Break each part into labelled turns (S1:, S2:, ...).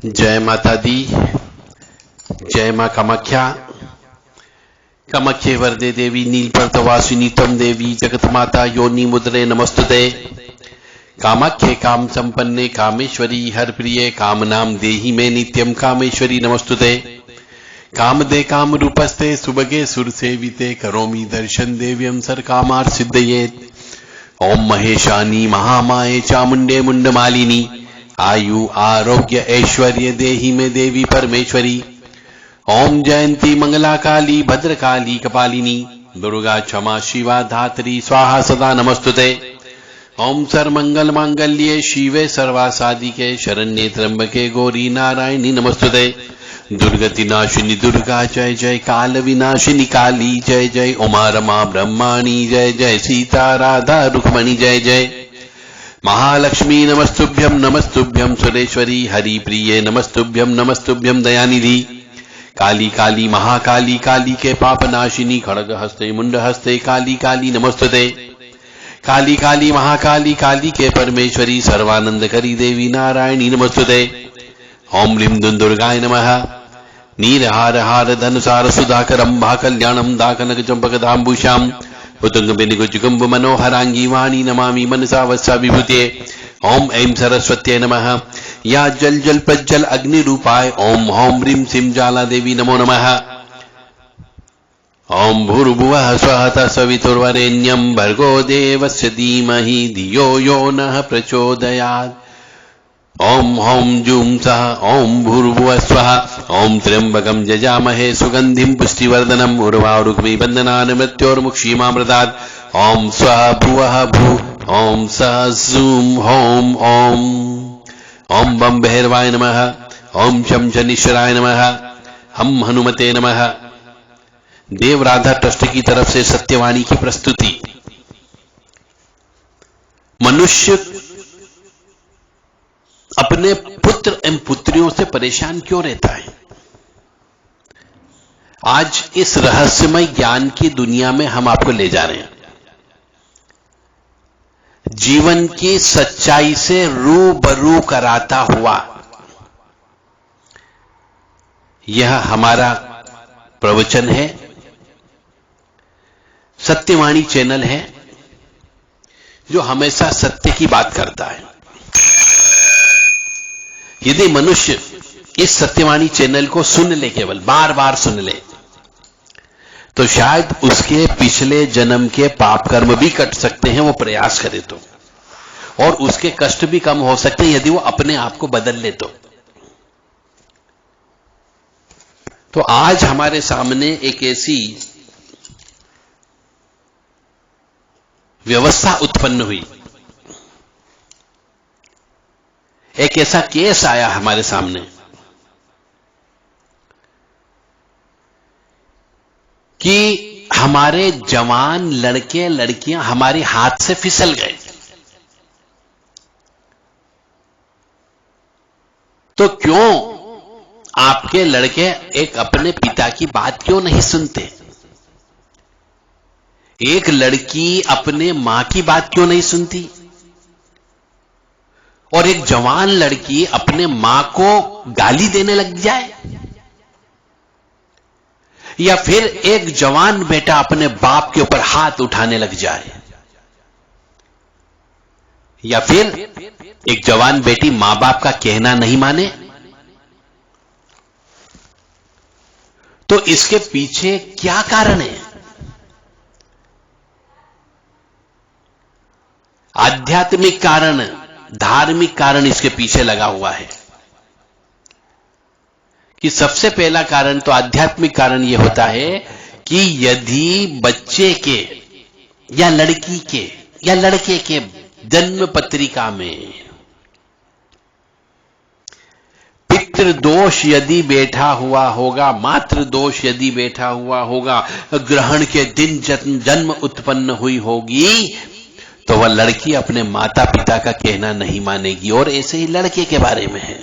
S1: जय माता दी, जय मां कामाख्या। कामाख्ये वरदे देवी नीलपर्तवासिनी तम देवी जगत माता योनि मुद्रे नमस्तुते। कामाख्ये काम संपन्ने कामेश्वरी हर प्रिये काम नाम देहि में नित्यम कामेश्वरी नमस्तुते। काम दे काम रूपस्ते सुबगे सुर सेविते करोमि दर्शन देव्यम सर कामार सिद्धयेत। ओम महेशानी महामाये चामुंडे मुंडमालिनी आयु आरोग्य ऐश्वर्य देहि में देवी परमेश्वरी। ओम जयंती मंगला काली भद्रकाली कपालिनी दुर्गा क्षमा शिवा धात्री स्वाहा सदा नमस्तुते। ओम सर्वमंगल मांगल्ये शिवे सर्वासादिके शरण्ये त्र्यंबके गौरी नारायणी नमस्तुते। दुर्गति नाशिनी दुर्गा जय जय, काल विनाशिनी काली जय जय, उमा रमा ब्रह्माणी जय जय, सीता राधा रुक्मणी जय जय। महालक्ष्मी नमस्तुभ्यम नमस्तुभ्यम सुरेश्वरी हरि प्रिये नमस्तुभ्यम नमस्तुभ्यम दयानिधि। काली काली महाकाली काली के पाप नाशिनी खड़ग हस्ते मुंड हस्ते काली काली नमस्तुते। काली काली महाकाली काली के परमेश्वरी सर्वानंद करी देवी नारायणी नमस्तुते। ओम लीं दुर्गाय नमः। नीरहार हार धनुसार सुधाकरं भा कल्याणं दाकनक चंपक दाम्बुशाम उतुंग बिनिगुजुगुम्ब मनोहरांगी वाणी नमामि मनसा वत्सा विभूते। ओम ऐं सरस्वत्यै नमः। या जल जल प्रज्वल अग्नि रूपाय ओम हौं ह्रीं सिं ज्वाला देवी नमो नमः। ओम भूर्भुवः स्वः तत्सवितुर्वरेण्यं भर्गो देवस्य धीमहि धियो यो नः प्रचोदयात्। ओम हौं जूं सः ओम भूर्भुवः स्वः। ओम त्र्यंबकं यजामहे सुगंधिं पुष्टिवर्धनम् उर्वारुक्मिः बन्धनान् मृत्योर्मुक्षीमामृतात्। ओम स्वः भुवः भू ओम सः जूं हौं ओम। ओम बम भैरवाय नमः। ओम शं शनीश्वराय नमः। हम हनुमते नमः। देव राधा ट्रस्ट की तरफ से सत्यवाणी की प्रस्तुति। मनुष्य अपने पुत्र एवं पुत्रियों से परेशान क्यों रहता है? आज इस रहस्यमय ज्ञान की दुनिया में हम आपको ले जा रहे हैं। जीवन की सच्चाई से रूबरू कराता हुआ यह हमारा प्रवचन है। सत्यवाणी चैनल है जो हमेशा सत्य की बात करता है। यदि मनुष्य इस सत्यवाणी चैनल को सुन ले, केवल बार बार सुन ले, तो शायद उसके पिछले जन्म के पाप कर्म भी कट सकते हैं, वो प्रयास करे तो, और उसके कष्ट भी कम हो सकते हैं यदि वो अपने आप को बदल ले तो आज हमारे सामने एक ऐसी व्यवस्था उत्पन्न हुई, एक ऐसा केस आया हमारे सामने कि हमारे जवान लड़के लड़कियां हमारे हाथ से फिसल गए। तो क्यों आपके लड़के एक अपने पिता की बात क्यों नहीं सुनते? एक लड़की अपने मां की बात क्यों नहीं सुनती? और एक जवान लड़की अपने मां को गाली देने लग जाए? या फिर एक जवान बेटा अपने बाप के ऊपर हाथ उठाने लग जाए? या फिर एक जवान बेटी मां बाप का कहना नहीं माने? तो इसके पीछे क्या कारण है? आध्यात्मिक कारण, धार्मिक कारण इसके पीछे लगा हुआ है। कि सबसे पहला कारण तो आध्यात्मिक कारण यह होता है कि यदि बच्चे के या लड़की के या लड़के के जन्म पत्रिका में पितृदोष यदि बैठा हुआ होगा, मातृ दोष यदि बैठा हुआ होगा, ग्रहण के दिन जन्म उत्पन्न हुई होगी, तो वह लड़की अपने माता पिता का कहना नहीं मानेगी। और ऐसे ही लड़के के बारे में है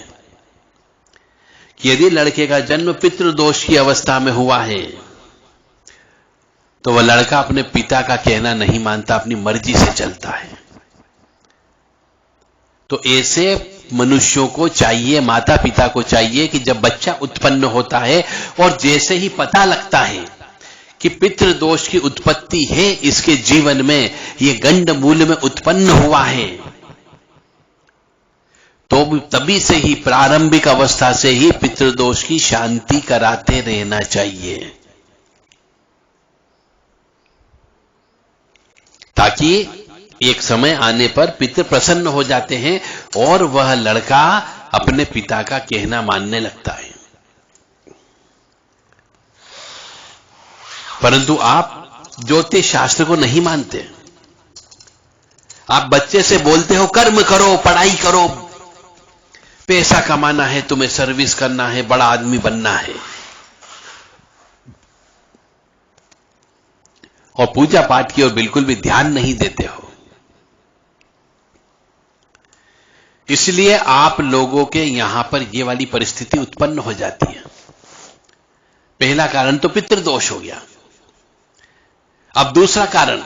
S1: कि यदि लड़के का जन्म पितृदोष की अवस्था में हुआ है तो वह लड़का अपने पिता का कहना नहीं मानता, अपनी मर्जी से चलता है। तो ऐसे मनुष्यों को चाहिए, माता पिता को चाहिए कि जब बच्चा उत्पन्न होता है और जैसे ही पता लगता है कि पितृदोष की उत्पत्ति है इसके जीवन में, ये गंड मूल में उत्पन्न हुआ है, तो तभी से ही प्रारंभिक अवस्था से ही पितृदोष की शांति कराते रहना चाहिए, ताकि एक समय आने पर पितृ प्रसन्न हो जाते हैं और वह लड़का अपने पिता का कहना मानने लगता है। परंतु आप ज्योतिष शास्त्र को नहीं मानते। आप बच्चे से बोलते हो कर्म करो, पढ़ाई करो, पैसा कमाना है, तुम्हें सर्विस करना है, बड़ा आदमी बनना है, और पूजा पाठ की ओर बिल्कुल भी ध्यान नहीं देते हो। इसलिए आप लोगों के यहां पर यह वाली परिस्थिति उत्पन्न हो जाती है। पहला कारण तो पितृदोष हो गया। अब दूसरा कारण,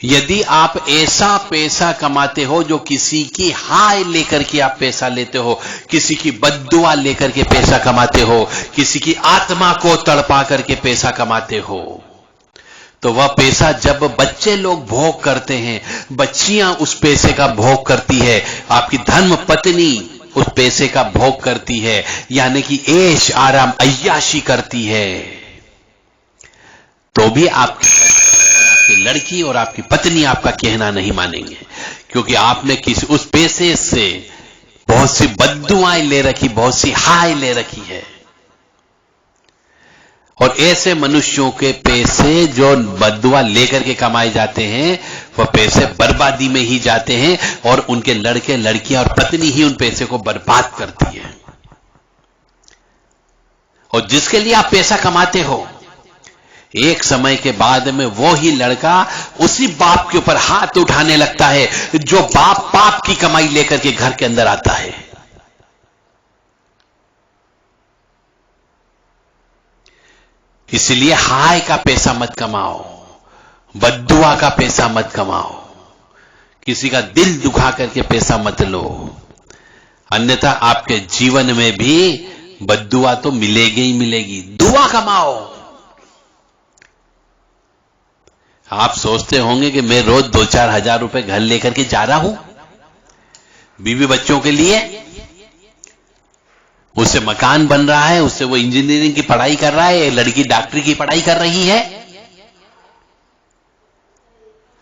S1: यदि आप ऐसा पैसा कमाते हो जो किसी की हाय लेकर के आप पैसा लेते हो, किसी की बद्दुआ लेकर के पैसा कमाते हो, किसी की आत्मा को तड़पा करके पैसा कमाते हो, तो वह पैसा जब बच्चे लोग भोग करते हैं, बच्चियां उस पैसे का भोग करती है, आपकी धर्म पत्नी उस पैसे का भोग करती है, यानी कि ऐश आराम अय्याशी करती है, तो भी आपकी लड़की और आपकी पत्नी आपका कहना नहीं मानेंगे, क्योंकि आपने किसी उस पैसे से बहुत सी बद्दुआएं ले रखी, बहुत सी हाय ले रखी है। और ऐसे मनुष्यों के पैसे जो बद्दुआ लेकर के कमाए जाते हैं, वह पैसे बर्बादी में ही जाते हैं और उनके लड़के लड़कियां और पत्नी ही उन पैसे को बर्बाद करती है। और जिसके लिए आप पैसा कमाते हो, एक समय के बाद में वो ही लड़का उसी बाप के ऊपर हाथ उठाने लगता है जो बाप पाप की कमाई लेकर के घर के अंदर आता है। इसलिए हाय का पैसा मत कमाओ, बद्दुआ का पैसा मत कमाओ, किसी का दिल दुखा करके पैसा मत लो, अन्यथा आपके जीवन में भी बद्दुआ तो मिलेगी ही मिलेगी। दुआ कमाओ। आप सोचते होंगे कि मैं रोज 2-4 हजार रुपए घर लेकर के जा रहा हूं बीवी बच्चों के लिए, उससे मकान बन रहा है, उससे वो इंजीनियरिंग की पढ़ाई कर रहा है, लड़की डॉक्टरी की पढ़ाई कर रही है।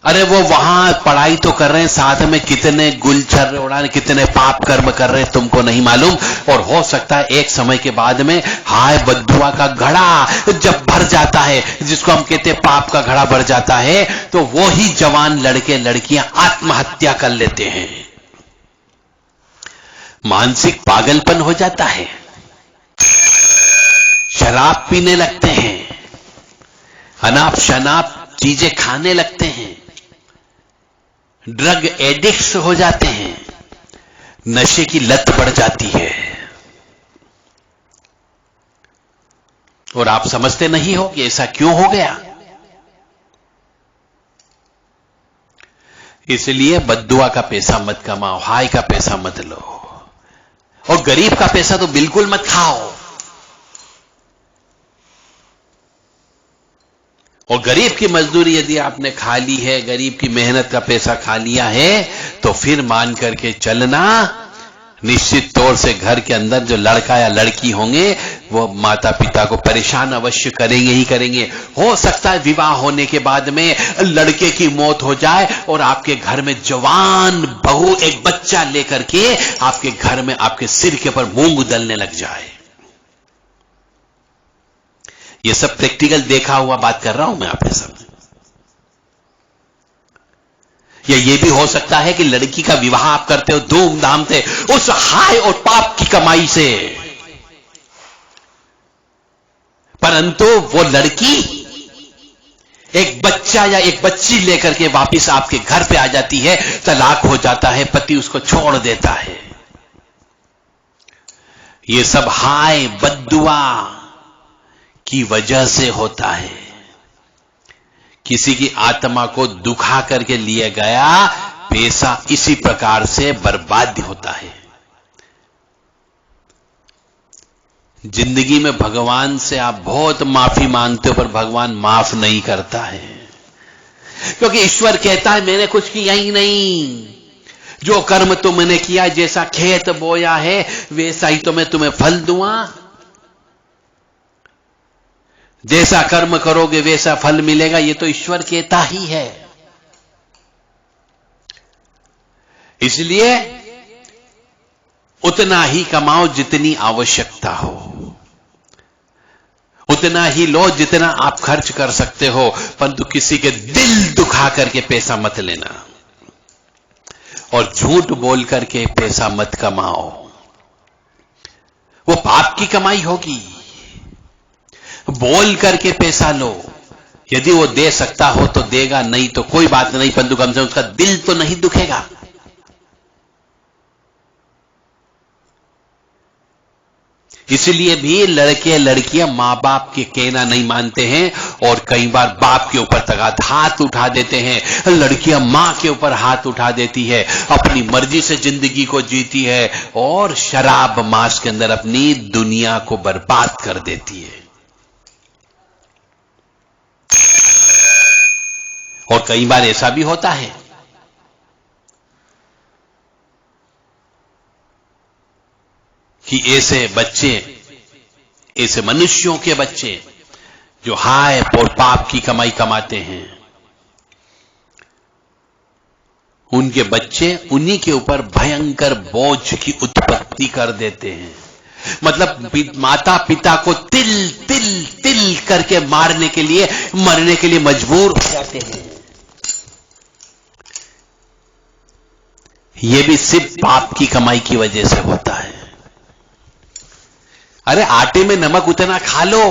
S1: अरे वो वहां पढ़ाई तो कर रहे हैं, साथ में कितने गुलछर्र उड़ा रहे, कितने पाप कर्म कर रहे हैं तुमको नहीं मालूम। और हो सकता है एक समय के बाद में हाय बद्दुआ का घड़ा जब भर जाता है, जिसको हम कहते हैं पाप का घड़ा भर जाता है, तो वो ही जवान लड़के लड़कियां आत्महत्या कर लेते हैं। मानसिक पागलपन हो जाता है, शराब पीने लगते हैं, अनाप शनाप चीजें खाने लगते हैं, ड्रग एडिक्ट्स हो जाते हैं, नशे की लत बढ़ जाती है। और आप समझते नहीं हो कि ऐसा क्यों हो गया। इसलिए बद्दुआ का पैसा मत कमाओ, हाय का पैसा मत लो, और गरीब का पैसा तो बिल्कुल मत खाओ। और गरीब की मजदूरी यदि आपने खा ली है, गरीब की मेहनत का पैसा खा लिया है, तो फिर मान करके चलना निश्चित तौर से घर के अंदर जो लड़का या लड़की होंगे वो माता पिता को परेशान अवश्य करेंगे ही करेंगे। हो सकता है विवाह होने के बाद में लड़के की मौत हो जाए और आपके घर में जवान बहू एक बच्चा लेकर के आपके घर में आपके सिर के ऊपर मूंग उदलने लग जाए। ये सब प्रैक्टिकल देखा हुआ बात कर रहा हूं मैं आपके सामने। या ये भी हो सकता है कि लड़की का विवाह आप करते हो धूमधाम से, उस हाय और पाप की कमाई से, परंतु वो लड़की एक बच्चा या एक बच्ची लेकर के वापिस आपके घर पे आ जाती है, तलाक हो जाता है, पति उसको छोड़ देता है। ये सब हाय बद्दुआ की वजह से होता है। किसी की आत्मा को दुखा करके लिए गया पैसा इसी प्रकार से बर्बाद होता है। जिंदगी में भगवान से आप बहुत माफी मांगते हो, पर भगवान माफ नहीं करता है, क्योंकि ईश्वर कहता है मैंने कुछ किया ही नहीं। जो कर्म तुमने किया, जैसा खेत बोया है वैसा ही तो मैं तुम्हें फल दूंगा। जैसा कर्म करोगे वैसा फल मिलेगा, ये तो ईश्वर कहता ही है। इसलिए उतना ही कमाओ जितनी आवश्यकता हो, उतना ही लो जितना आप खर्च कर सकते हो, परंतु किसी के दिल दुखा करके पैसा मत लेना और झूठ बोल करके पैसा मत कमाओ। वो पाप की कमाई होगी। बोल करके पैसा लो, यदि वो दे सकता हो तो देगा, नहीं तो कोई बात नहीं, परंतु कम से कम उसका दिल तो नहीं दुखेगा। इसलिए भी लड़के लड़कियां मां बाप के कहना नहीं मानते हैं और कई बार बाप के ऊपर तक हाथ उठा देते हैं। लड़कियां मां के ऊपर हाथ उठा देती है, अपनी मर्जी से जिंदगी को जीती है और शराब मांस के अंदर अपनी दुनिया को बर्बाद कर देती है। और कई बार ऐसा भी होता है कि ऐसे बच्चे, ऐसे मनुष्यों के बच्चे जो हाय और पाप की कमाई कमाते हैं, उनके बच्चे उन्हीं के ऊपर भयंकर बोझ की उत्पत्ति कर देते हैं। मतलब माता पिता को तिल तिल तिल करके मारने के लिए, मरने के लिए मजबूर हो जाते हैं। यह भी सिर्फ पाप की कमाई की वजह से होता है। अरे आटे में नमक उतना खा लो,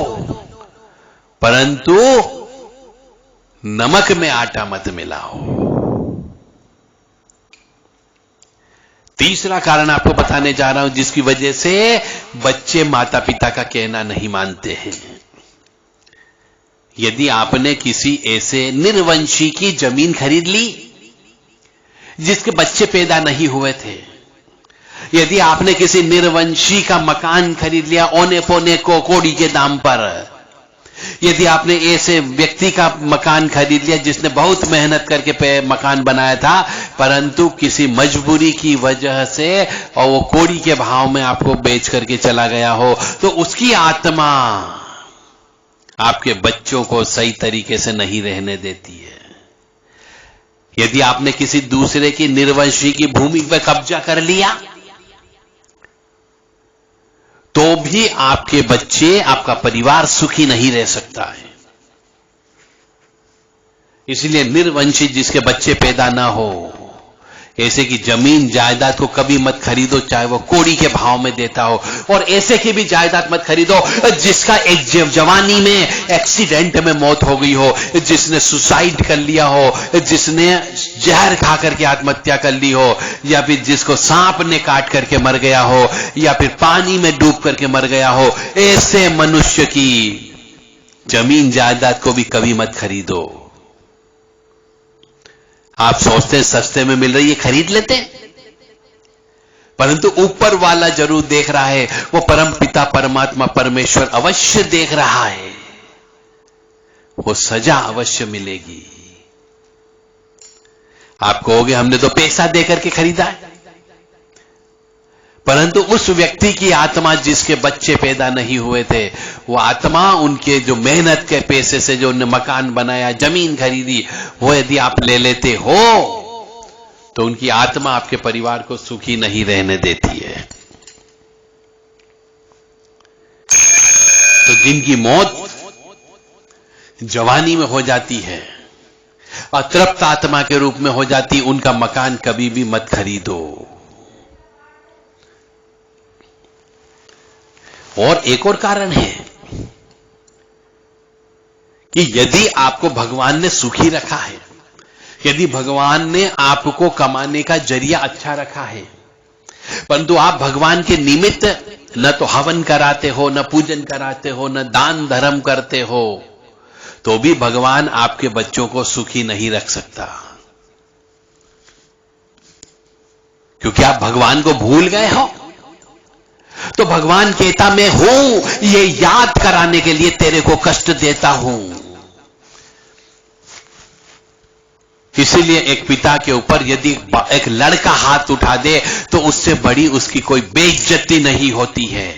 S1: परंतु नमक में आटा मत मिलाओ। तीसरा कारण आपको बताने जा रहा हूं जिसकी वजह से बच्चे माता पिता का कहना नहीं मानते हैं। यदि आपने किसी ऐसे निर्वंशी की जमीन खरीद ली जिसके बच्चे पैदा नहीं हुए थे, यदि आपने किसी निर्वंशी का मकान खरीद लिया औने पौने को कौड़ी के दाम पर, यदि आपने ऐसे व्यक्ति का मकान खरीद लिया जिसने बहुत मेहनत करके मकान बनाया था, परंतु किसी मजबूरी की वजह से और वो कौड़ी के भाव में आपको बेच करके चला गया हो, तो उसकी आत्मा आपके बच्चों को सही तरीके से नहीं रहने देती है। यदि आपने किसी दूसरे की निर्वंशी की भूमि पर कब्जा कर लिया, तो भी आपके बच्चे, आपका परिवार सुखी नहीं रह सकता है। इसलिए निर्वंशी जिसके बच्चे पैदा ना हो, ऐसे की जमीन जायदाद को कभी मत खरीदो, चाहे वो कौड़ी के भाव में देता हो। और ऐसे की भी जायदाद मत खरीदो जिसका एक जवानी में एक्सीडेंट में मौत हो गई हो, जिसने सुसाइड कर लिया हो, जिसने जहर खा करके आत्महत्या कर ली हो, या फिर जिसको सांप ने काट करके मर गया हो, या फिर पानी में डूब करके मर गया हो। ऐसे मनुष्य की जमीन जायदाद को भी कभी मत खरीदो। आप सोचते हैं सस्ते में मिल रही है, खरीद लेते हैं, परंतु ऊपर वाला जरूर देख रहा है, वो परम पिता परमात्मा परमेश्वर अवश्य देख रहा है, वो सजा अवश्य मिलेगी। आप कहोगे हमने तो पैसा देकर के खरीदा है, परंतु उस व्यक्ति की आत्मा जिसके बच्चे पैदा नहीं हुए थे, वो आत्मा उनके जो मेहनत के पैसे से जो उन्होंने मकान बनाया, जमीन खरीदी, वो यदि आप ले लेते हो तो उनकी आत्मा आपके परिवार को सुखी नहीं रहने देती है। तो जिनकी मौत जवानी में हो जाती है, अतृप्त आत्मा के रूप में हो जाती, उनका मकान कभी भी मत खरीदो। और एक और कारण है कि यदि आपको भगवान ने सुखी रखा है, यदि भगवान ने आपको कमाने का जरिया अच्छा रखा है, परंतु आप भगवान के निमित्त न तो हवन कराते हो, न पूजन कराते हो, न दान धर्म करते हो, तो भी भगवान आपके बच्चों को सुखी नहीं रख सकता। क्योंकि आप भगवान को भूल गए हो। तो भगवान कहता मैं हूं ये याद कराने के लिए तेरे को कष्ट देता हूं। इसीलिए एक पिता के ऊपर यदि एक लड़का हाथ उठा दे तो उससे बड़ी उसकी कोई बेइज्जती नहीं होती है,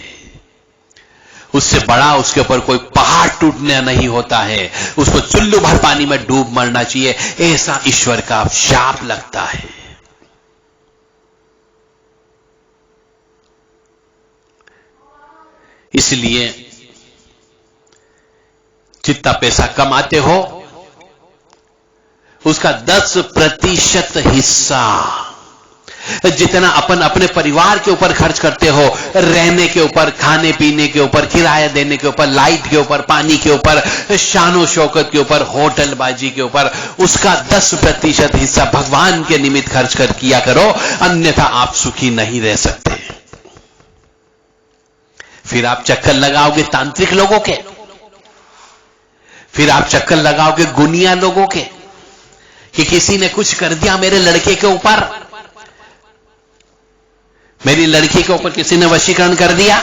S1: उससे बड़ा उसके ऊपर कोई पहाड़ टूटना नहीं होता है। उसको चुल्लू भर पानी में डूब मरना चाहिए, ऐसा ईश्वर का शाप लगता है। इसलिए जितना पैसा कमाते हो उसका 10% हिस्सा जितना अपन अपने परिवार के ऊपर खर्च करते हो, रहने के ऊपर, खाने पीने के ऊपर, किराया देने के ऊपर, लाइट के ऊपर, पानी के ऊपर, शानो शौकत के ऊपर, होटलबाजी के ऊपर, उसका 10% हिस्सा भगवान के निमित्त खर्च कर किया करो, अन्यथा आप सुखी नहीं रह सकते। फिर आप चक्कर लगाओगे तांत्रिक लोगों के, फिर आप चक्कर लगाओगे गुनिया लोगों के कि किसी ने कुछ कर दिया मेरे लड़के के ऊपर, मेरी लड़की के ऊपर किसी ने वशीकरण कर दिया।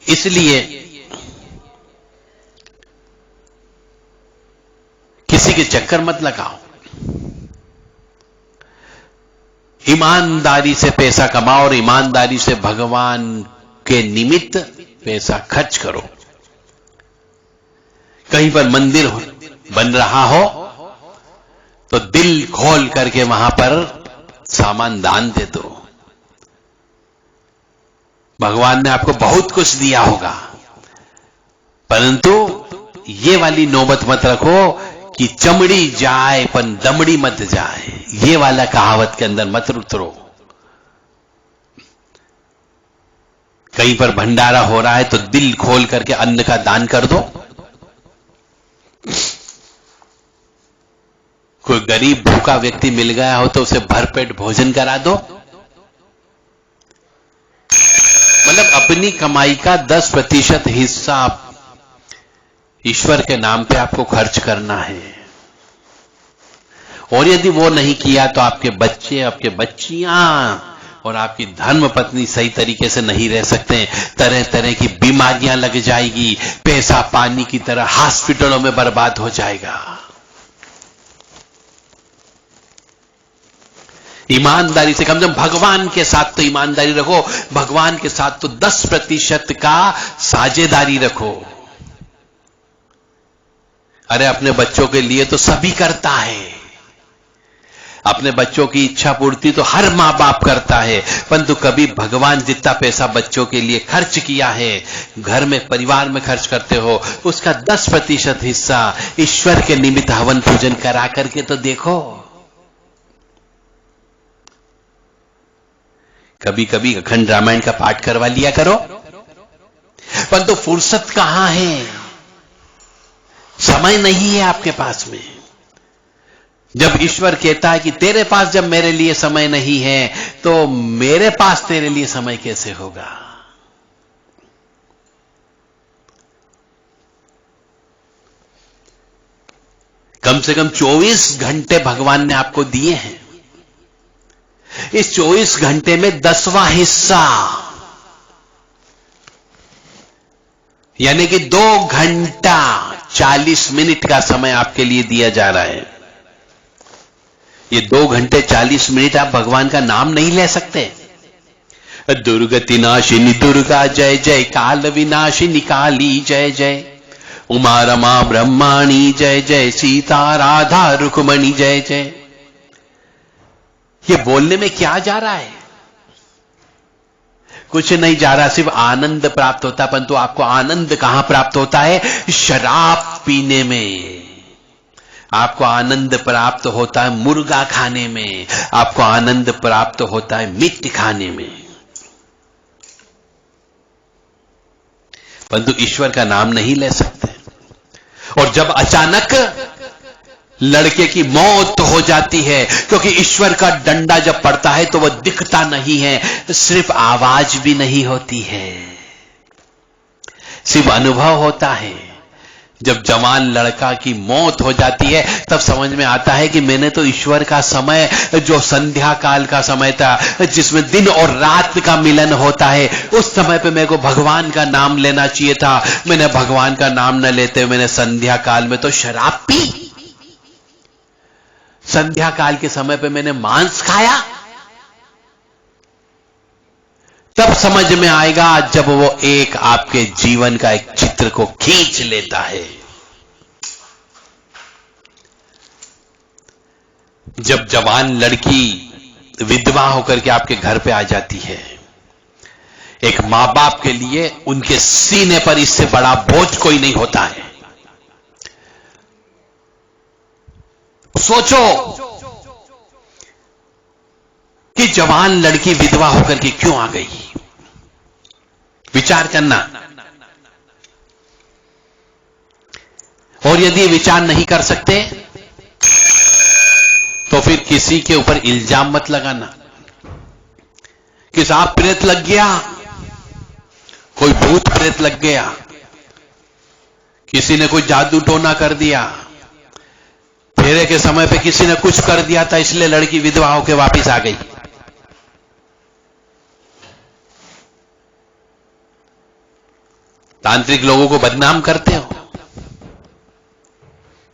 S1: इसलिए किसी के चक्कर मत लगाओ, ईमानदारी से पैसा कमाओ और ईमानदारी से भगवान के निमित्त पैसा खर्च करो। कहीं पर मंदिर बन रहा हो तो दिल खोल करके वहां पर सामान दान दे दो। भगवान ने आपको बहुत कुछ दिया होगा, परंतु ये वाली नौबत मत रखो कि चमड़ी जाए पर दमड़ी मत जाए, ये वाला कहावत के अंदर मत उतरो। कहीं पर भंडारा हो रहा है तो दिल खोल करके अन्न का दान कर दो। कोई गरीब भूखा व्यक्ति मिल गया हो तो उसे भरपेट भोजन करा दो। मतलब अपनी कमाई का 10% हिस्सा ईश्वर के नाम पे आपको खर्च करना है। और यदि वो नहीं किया तो आपके बच्चे, आपके बच्चियां और आपकी धर्म पत्नी सही तरीके से नहीं रह सकते। तरह तरह की बीमारियां लग जाएगी, पैसा पानी की तरह हॉस्पिटलों में बर्बाद हो जाएगा। ईमानदारी से कम से कम भगवान के साथ तो ईमानदारी रखो, भगवान के साथ तो 10% का साझेदारी रखो। अरे अपने बच्चों के लिए तो सभी करता है, अपने बच्चों की इच्छा पूर्ति तो हर मां बाप करता है, परंतु कभी भगवान जितना पैसा बच्चों के लिए खर्च किया है, घर में परिवार में खर्च करते हो, उसका 10% हिस्सा ईश्वर के निमित्त हवन पूजन करा करके तो देखो। कभी कभी अखंड रामायण का पाठ करवा लिया करो, परंतु फुर्सत कहां है, समय नहीं है आपके पास में। जब ईश्वर कहता है कि तेरे पास जब मेरे लिए समय नहीं है तो मेरे पास तेरे लिए समय कैसे होगा। कम से कम 24 घंटे भगवान ने आपको दिए हैं। इस 24 घंटे में 10वां हिस्सा यानी कि 2 घंटा 40 मिनट का समय आपके लिए दिया जा रहा है। ये 2 घंटे 40 मिनट आप भगवान का नाम नहीं ले सकते। दुर्गति नाशिनी दुर्गा जय जय, काल विनाशिनी काली जय जय, उमा रमा ब्रह्माणी जय जय, सीता राधा रुक्मणी जय जय। ये बोलने में क्या जा रहा है? कुछ नहीं जा रहा, सिर्फ आनंद प्राप्त होता है। परंतु आपको आनंद कहां प्राप्त होता है? शराब पीने में। आपको आनंद प्राप्त होता है मुर्गा खाने में, आपको आनंद प्राप्त होता है मीट खाने में, परंतु ईश्वर का नाम नहीं ले सकते। और जब अचानक लड़के की मौत हो जाती है, क्योंकि ईश्वर का डंडा जब पड़ता है तो वह दिखता नहीं है, सिर्फ आवाज भी नहीं होती है, सिर्फ अनुभव होता है। जब जवान लड़का की मौत हो जाती है तब समझ में आता है कि मैंने तो ईश्वर का समय, जो संध्या काल का समय था जिसमें दिन और रात का मिलन होता है, उस समय पे मेरे को भगवान का नाम लेना चाहिए था। मैंने भगवान का नाम न लेते मैंने संध्या काल में तो शराब पी, संध्या काल के समय पे मैंने मांस खाया। तब समझ में आएगा जब वो एक आपके जीवन का एक चित्र को खींच लेता है। जब जवान लड़की विधवा होकर के आपके घर पे आ जाती है, एक मां बाप के लिए उनके सीने पर इससे बड़ा बोझ कोई नहीं होता है। सोचो कि जवान लड़की विधवा होकर के क्यों आ गई, विचार करना। और यदि विचार नहीं कर सकते तो फिर किसी के ऊपर इल्जाम मत लगाना कि साहब प्रेत लग गया, कोई भूत प्रेत लग गया, किसी ने कोई जादू टोना कर दिया, फेरे के समय पे किसी ने कुछ कर दिया था इसलिए लड़की विधवा होकर वापस आ गई। तांत्रिक लोगों को बदनाम करते हो,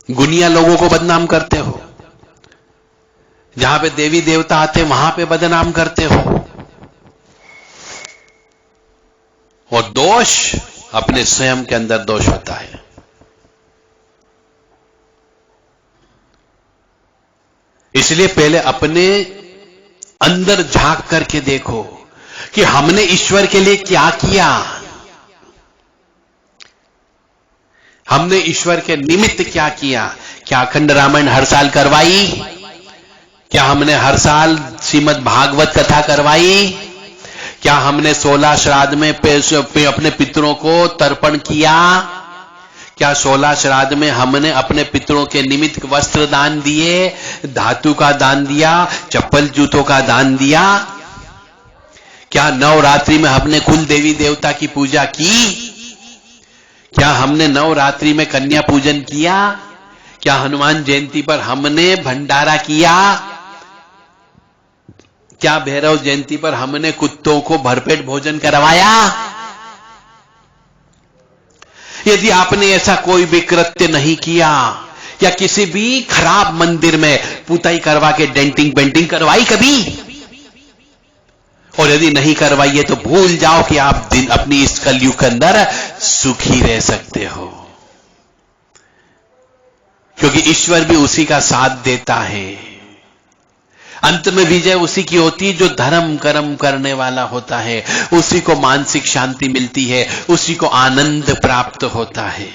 S1: गुनिया लोगों को बदनाम करते हो, जहां पे देवी देवता आते वहां पे बदनाम करते हो, और दोष अपने स्वयं के अंदर दोष होता है। इसलिए पहले अपने अंदर झांक करके देखो कि हमने ईश्वर के लिए क्या किया, हमने ईश्वर के निमित्त क्या किया। क्या अखंड रामायण हर साल करवाई? क्या हमने हर साल श्रीमद् भागवत कथा करवाई? क्या हमने 16 श्राद्ध में अपने पितरों को तर्पण किया? क्या 16 श्राद्ध में हमने अपने पितरों के निमित्त वस्त्र दान दिए, धातु का दान दिया, चप्पल जूतों का दान दिया? क्या नवरात्रि में हमने कुल देवी देवता की पूजा की? क्या हमने नवरात्रि में कन्या पूजन किया? क्या हनुमान जयंती पर हमने भंडारा किया? क्या भैरव जयंती पर हमने कुत्तों को भरपेट भोजन करवाया? यदि आपने ऐसा कोई भी कृत्य नहीं किया, या किसी भी खराब मंदिर में पुताई करवा के डेंटिंग पेंटिंग करवाई कभी? और यदि नहीं करवाइए तो भूल जाओ कि आप अपनी इस कलयुग के अंदर सुखी रह सकते हो, क्योंकि ईश्वर भी उसी का साथ देता है। अंत में विजय उसी की होती है जो धर्म कर्म करने वाला होता है, उसी को मानसिक शांति मिलती है, उसी को आनंद प्राप्त होता है।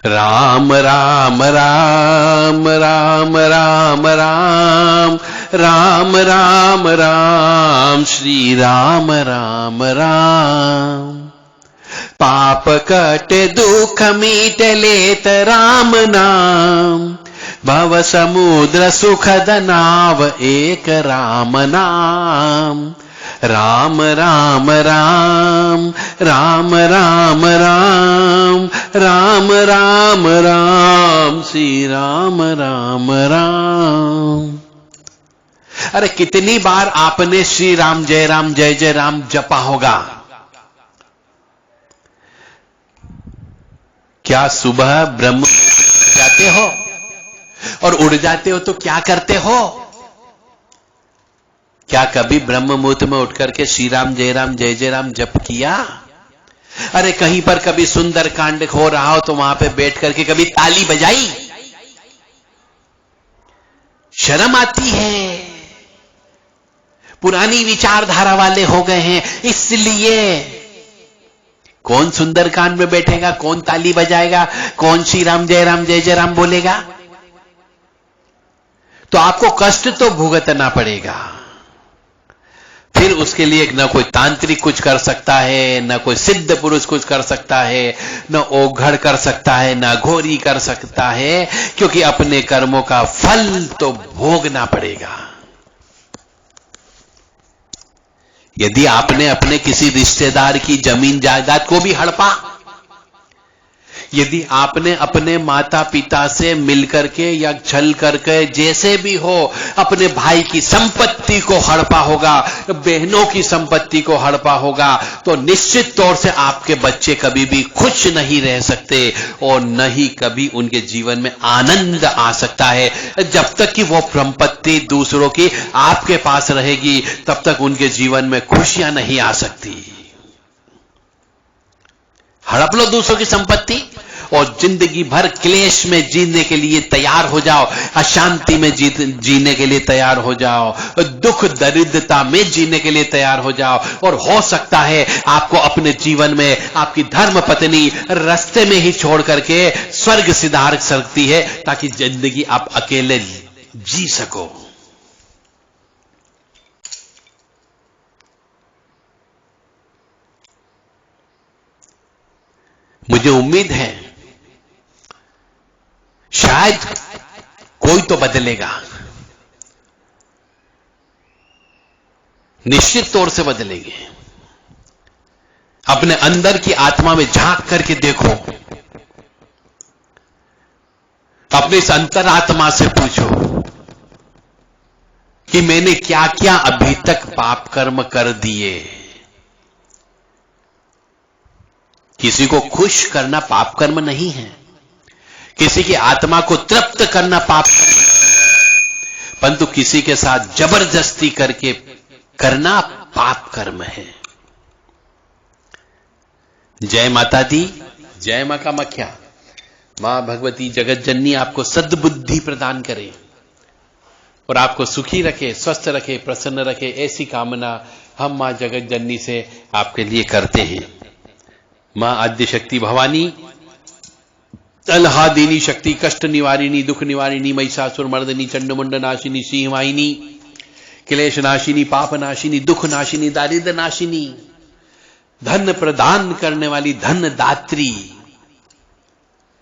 S1: राम राम राम राम राम राम राम राम राम श्री राम राम राम। पाप कटे दुख मीट लेत राम नाम, भव समुद्र सुखद नाव एक राम नाम। राम राम राम राम राम राम राम राम राम श्री राम राम राम। अरे कितनी बार आपने श्री राम जय जय राम जपा होगा? क्या सुबह ब्रह्म जाते हो? और उड़ जाते हो तो क्या करते हो? क्या कभी ब्रह्म मुहूर्त में उठ करके श्री राम जय जय राम जप किया? अरे कहीं पर कभी सुंदर कांड हो रहा हो तो वहां पे बैठ करके कभी ताली बजाई? शर्म आती है। पुरानी विचारधारा वाले हो गए हैं, इसलिए कौन सुंदरकांड में बैठेगा, कौन ताली बजाएगा, कौन श्री राम जय जय राम बोलेगा? तो आपको कष्ट तो भुगतना पड़ेगा। फिर उसके लिए न कोई तांत्रिक कुछ कर सकता है, न कोई सिद्ध पुरुष कुछ कर सकता है, न ओघड़ कर सकता है, न घोरी कर सकता है, क्योंकि अपने कर्मों का फल तो भोगना पड़ेगा। यदि आपने अपने किसी रिश्तेदार की जमीन जायदाद को भी हड़पा, यदि आपने अपने माता पिता से मिलकर के या छल करके जैसे भी हो अपने भाई की संपत्ति को हड़पा होगा, बहनों की संपत्ति को हड़पा होगा, तो निश्चित तौर से आपके बच्चे कभी भी खुश नहीं रह सकते और न ही कभी उनके जीवन में आनंद आ सकता है। जब तक कि वो संपत्ति दूसरों की आपके पास रहेगी तब तक उनके जीवन में खुशियां नहीं आ सकती। हड़प लो दूसरों की संपत्ति और जिंदगी भर क्लेश में जीने के लिए तैयार हो जाओ, अशांति में जीने के लिए तैयार हो जाओ, दुख दरिद्रता में जीने के लिए तैयार हो जाओ, और हो सकता है आपको अपने जीवन में आपकी धर्म पत्नी रास्ते में ही छोड़ करके स्वर्ग सिधार सकती है ताकि जिंदगी आप अकेले जी सको। मुझे उम्मीद है शायद कोई तो बदलेगा, निश्चित तौर से बदलेंगे। अपने अंदर की आत्मा में झांक करके देखो, अपने इस अंतरात्मा से पूछो कि मैंने क्या क्या अभी तक पाप कर्म कर दिए। किसी को खुश करना पाप कर्म नहीं है, किसी की आत्मा को तृप्त करना पाप कर्म, परंतु किसी के साथ जबरदस्ती करके करना पाप कर्म है। जय माता दी, जय मां कामाख्या। मां भगवती जगत जननी आपको सद्बुद्धि प्रदान करे और आपको सुखी रखे, स्वस्थ रखे, प्रसन्न रखे, ऐसी कामना हम मां जगत जननी से आपके लिए करते हैं। मां आद्य शक्ति भवानी, अल्हादिनी शक्ति, कष्ट निवारिणी, दुख निवारिणी, महिषासुर मर्दिनी, चंडमुंड नाशिनी, सिंहवाहिनी, क्लेश नाशिनी, पाप नाशिनी, दुख नाशिनी, दारिद्र नाशिनी, धन प्रदान करने वाली धन दात्री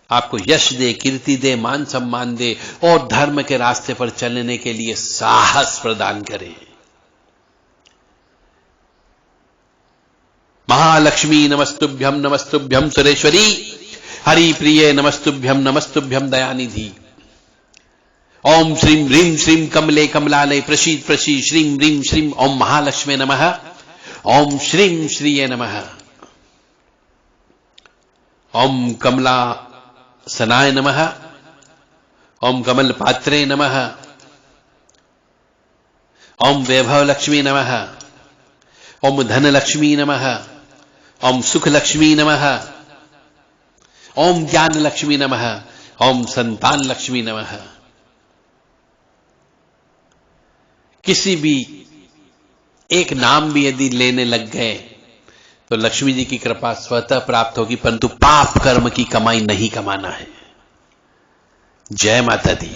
S1: आपको यश दे, कीर्ति दे, मान सम्मान दे और धर्म के रास्ते पर चलने के लिए साहस प्रदान करे। महालक्ष्मी नमस्तुभ्यम, नमस्तुभ्यम सुरेश्वरी, हरि प्रिय नमस्तुभ्यम, नमस्तुभ्यम दयानिधि। ओम श्रीं ह्रीं श्रीं कमले कमलालय प्रसीद प्रसीद, श्रीं ह्रीं श्रीं ओम महालक्ष्मी नमः, ओम श्रीं श्रीये नमः, ओम कमला सनाय नमः, ओम कमल पात्रे नमः, ओम वैभव लक्ष्मी नमः, ओम धन लक्ष्मी नमः, ओम सुख लक्ष्मी नमः, ओम ज्ञान लक्ष्मी नमः, ओम संतान लक्ष्मी नमः। किसी भी एक नाम भी यदि लेने लग गए तो लक्ष्मी जी की कृपा स्वतः प्राप्त होगी, परंतु पाप कर्म की कमाई नहीं कमाना है। जय माता दी।